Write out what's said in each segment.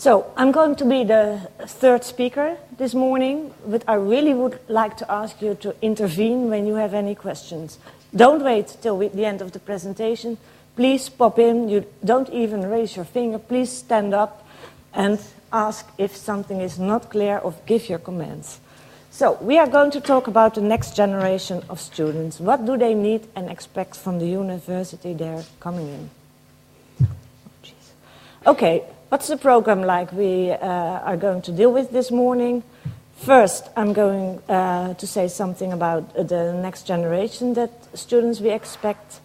So I'm going to be the third speaker this morning, but I really would like to ask you to intervene when you have any questions. Don't wait till the end of the presentation. Please pop in. You don't even raise your finger. Please stand up and ask if something is not clear or give your comments. So we are going to talk about the next generation of students. What do they need and expect from the university they're coming in? Okay, what's the program like we are going to deal with this morning? First, I'm going to say something about the next generation that students we expect.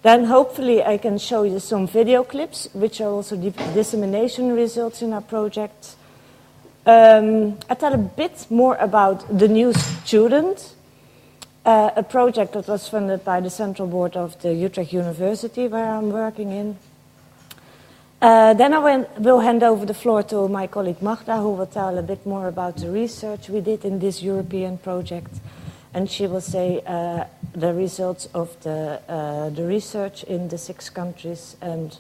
Then hopefully I can show you some video clips, which are also dissemination results in our project. I tell a bit more about the new student, a project that was funded by the Central Board of the Utrecht University, where I'm working in. Then I will hand over the floor to my colleague Magda, who will tell a bit more about the research we did in this European project. And she will say the results of the research in the 6 countries and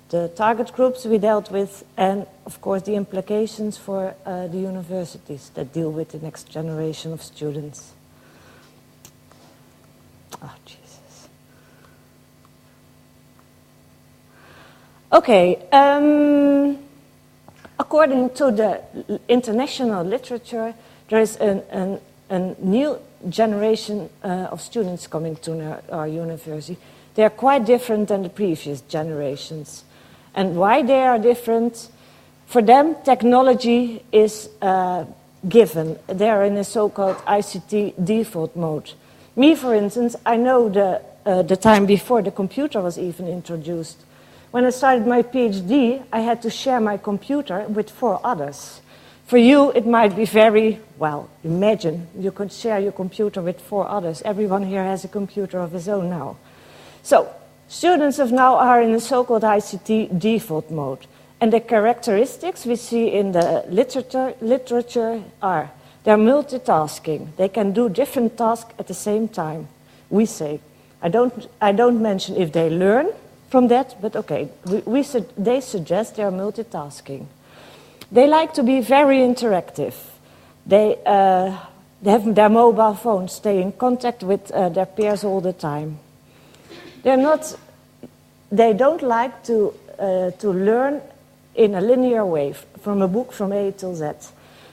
the target groups we dealt with, and of course the implications for the universities that deal with the next generation of students. Oh, Jesus. Okay, according to the international literature, there is a new generation of students coming to our university. They are quite different than the previous generations. And why they are different? For them, technology is given. They are in a so-called ICT default mode. Me, for instance, I know the time before the computer was even introduced. When I started my PhD, I had to share my computer with 4 others. For you, it might be very, well, imagine you could share your computer with 4 others. Everyone here has a computer of his own now. So, students of now are in the so-called ICT default mode. And the characteristics we see in the literature are they're multitasking. They can do different tasks at the same time. We say, I don't mention if they learn from that, but okay, they suggest they're multitasking. They like to be very interactive. They have their mobile phones, stay in contact with their peers all the time. They don't like to learn in a linear way, from a book from A till Z.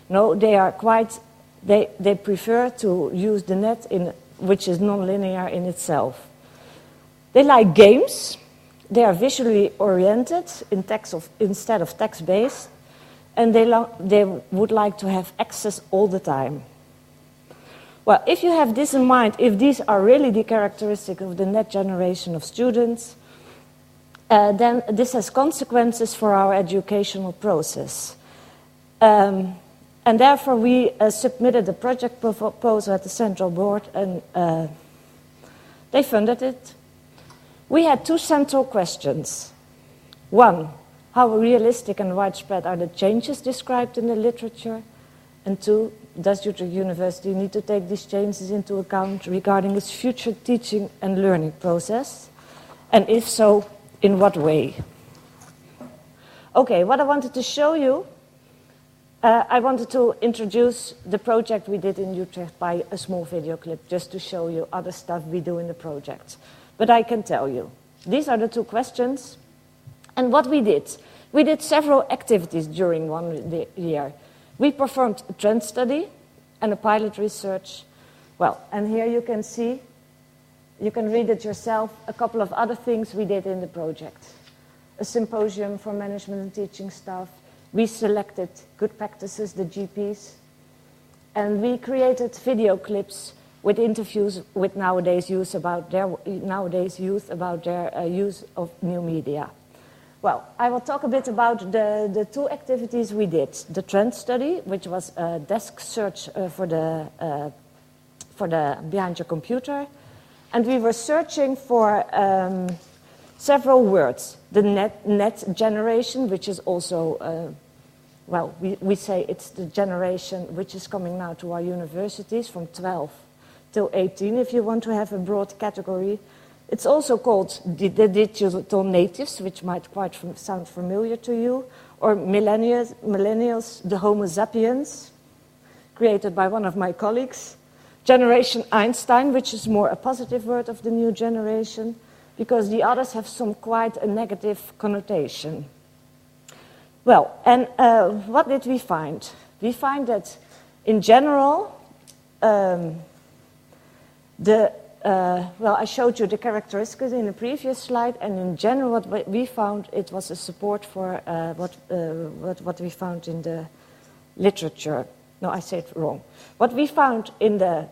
No, they prefer to use the net, which is non-linear in itself. They like games. They are visually oriented instead of text-based. And they would like to have access all the time. Well, if you have this in mind, if these are really the characteristics of the next generation of students, then this has consequences for our educational process. And therefore, we submitted a project proposal at the Central Board, and they funded it. We had 2 central questions. 1, how realistic and widespread are the changes described in the literature? And 2, does Utrecht University need to take these changes into account regarding its future teaching and learning process? And if so, in what way? Okay, what I wanted to show you, I wanted to introduce the project we did in Utrecht by a small video clip, just to show you other stuff we do in the project. But I can tell you, these are the 2 questions. And what we did several activities during 1 year. We performed a trend study and a pilot research. Well, and here you can see, you can read it yourself, a couple of other things we did in the project. A symposium for management and teaching staff. We selected good practices, the GPs. And we created video clips with interviews with nowadays youth about their use of new media. Well, I will talk a bit about the 2 activities we did. The trend study, which was a desk search for the behind your computer. And we were searching for several words. The net generation, which is also, we say it's the generation which is coming now to our universities from 12 till 18, if you want to have a broad category. It's also called the digital natives, which might quite sound familiar to you, or millennials, the Homo sapiens, created by one of my colleagues. Generation Einstein, which is more a positive word of the new generation, because the others have some quite a negative connotation. Well, and what did we find? We find that in general, well, I showed you the characteristics in the previous slide, and in general, what we found, it was a support for what we found in the literature. No, I said it wrong. What we found in the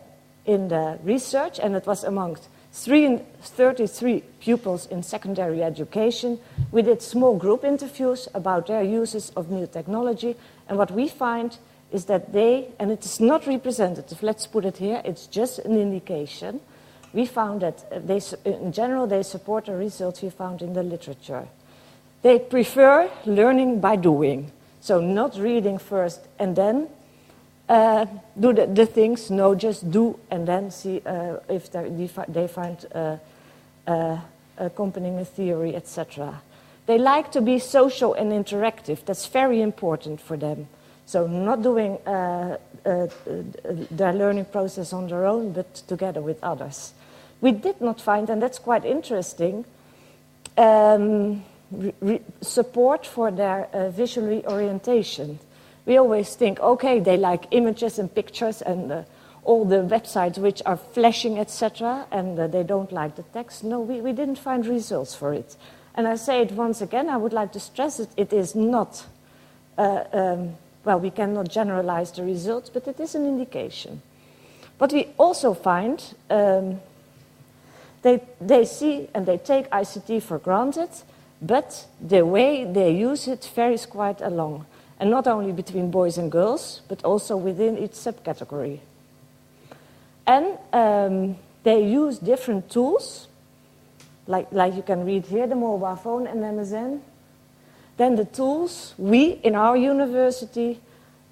research, and it was amongst 33 pupils in secondary education, we did small group interviews about their uses of new technology, and what we find is that they, and it is not representative, let's put it here, it's just an indication, we found that they, in general, they support the results we found in the literature. They prefer learning by doing, so not reading first and then do the things, no, just do and then see if they find accompanying a theory, etc. They like to be social and interactive. That's very important for them. So not doing their learning process on their own, but together with others. We did not find, and that's quite interesting, support for their visually orientation. We always think, okay, they like images and pictures and all the websites which are flashing, etc., and they don't like the text. No, we didn't find results for it. And I say it once again, I would like to stress it, it is not, well, we cannot generalize the results, but it is an indication. But we also find they see and they take ICT for granted, but the way they use it varies quite along. And not only between boys and girls, but also within each subcategory. And they use different tools, like you can read here, the mobile phone and MSN. Then the tools we, in our university,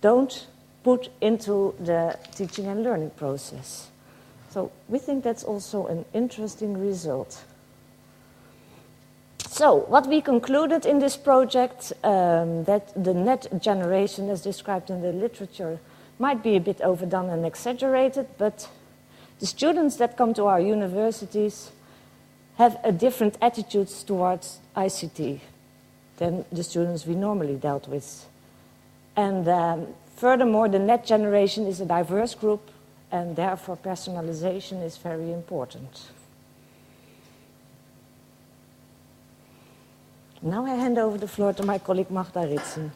don't put into the teaching and learning process. So we think that's also an interesting result. So, what we concluded in this project, that the net generation as described in the literature might be a bit overdone and exaggerated, but the students that come to our universities have a different attitudes towards ICT than the students we normally dealt with. And furthermore, the net generation is a diverse group, and therefore personalization is very important. Now I hand over the floor to my colleague Magda Ritsen.